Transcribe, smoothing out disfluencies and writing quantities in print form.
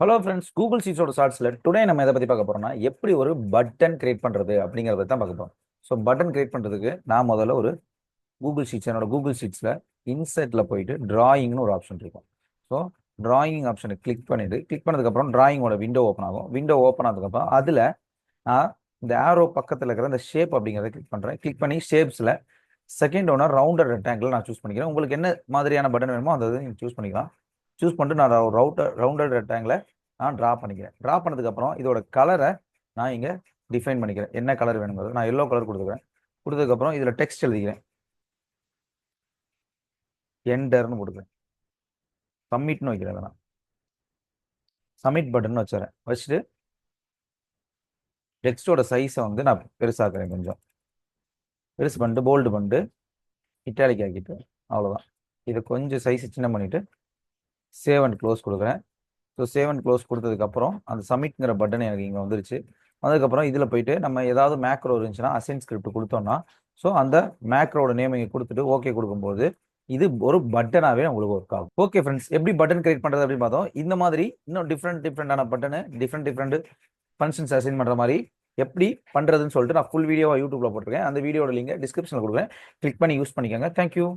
Hello friends, Google ஷீட்ஸோட ஷார்ட்ஸில் today நம்ம எதை பற்றி பார்க்க போகிறோம்னா எப்படி ஒரு பட்டன் கிரியேட் பண்ணுறது அப்படிங்கிறத தான் பார்க்க போகிறோம். ஸோ பட்டன் கிரியேட் பண்ணுறதுக்கு நான் முதல்ல ஒரு கூகுள் ஷீட்ஸ் என்னோட கூகுள் ஷீட்ஸில் இன்சர்ட்டில் போயிட்டு டிராயிங்னு ஒரு ஆப்ஷன் இருக்கும். ஸோ டிராயிங் ஆப்ஷனை கிளிக் பண்ணதுக்கப்புறம் டிராயிங்கோட விண்டோ ஓப்பன் ஆகும். விண்டோ ஓப்பன் ஆனதுக்கப்புறம் அதில் நான் இந்த ஆரோ பக்கத்தில் இருக்கிற இந்த ஷேப் அப்படிங்கிறத கிளிக் பண்ணுறேன். கிளிக் பண்ணி ஷேப்ஸில் செகண்ட் ஒன்று ரவுண்டட் ரெக்டாங்கிள் நான் சூஸ் பண்ணிக்கிறேன். உங்களுக்கு என்ன மாதிரியான பட்டன் வேணுமோ அந்த நீங்கள் சூஸ் பண்ணிக்கலாம். சூஸ் பண்ணிட்டு நான் ரவுண்டட் ரெக்டாங்கிளை நான் ட்ரா பண்ணிக்கிறேன். ட்ரா பண்ணதுக்கப்புறம் இதோட கலரை நான் இங்கே டிஃபைன் பண்ணிக்கிறேன். என்ன கலர் வேணுங்கிறது நான் எல்லோ கலர் கொடுத்துக்கிறேன். கொடுத்ததுக்கப்புறம் இதில் டெக்ஸ்ட் எழுதிக்கிறேன். என்டர்னு கொடுக்குறேன். சப்மிட்னு வைக்கிறேன். நான் சப்மிட் பட்டன் வச்சுறேன். வச்சுட்டு டெக்ஸ்டோட சைஸை வந்து நான் பெருசாக்குறேன். கொஞ்சம் பெருசு பண்ணிட்டு போல்டு பண்ணிட்டு இட்டாலிக் ஆக்கிட்டு அவ்வளோதான். இதை கொஞ்சம் சைஸ் சின்ன பண்ணிவிட்டு சேவ் அண்ட் க்ளோஸ் கொடுக்குறேன். ஸோ சேவ் அண்ட் க்ளோஸ் கொடுத்ததுக்கப்புறம் அந்த சப்மிட்ங்கிற பட்டன் எனக்கு இங்கே வந்துருச்சு. அதுக்கப்புறம் இதில் போயிட்டு நம்ம ஏதாவது மேக்ரோ இருந்துச்சுன்னா அசைன் ஸ்கிரிப்ட் கொடுத்தோம்னா ஸோ அந்த மேக்ரோட நேம் இங்கே கொடுத்துட்டு ஓகே கொடுக்கும்போது இது ஒரு பட்டனாகவே உங்களுக்கு ஒர்க் ஆகும். ஓகே ஃப்ரெண்ட்ஸ், எப்படி பட்டன் கிரியேட் பண்ணுறது அப்படின்னு பார்த்தோம். இந்த மாதிரி இன்னும் டிஃப்ரெண்டான பட்டனு டிஃப்ரெண்ட் ஃபங்க்ஷன்ஸ் அசைன் பண்ணுற மாதிரி எப்படி பண்ணுறதுன்னு சொல்லிட்டு நான் ஃபுல் வீடியோவாக யூடியூப்ல போட்டிருக்கேன். அந்த வீடியோட லிங்கை டிஸ்கிரிப்ஷனில் கொடுக்குறேன். கிளிக் பண்ணி யூஸ் பண்ணிக்கோங்க. தேங்க்யூ.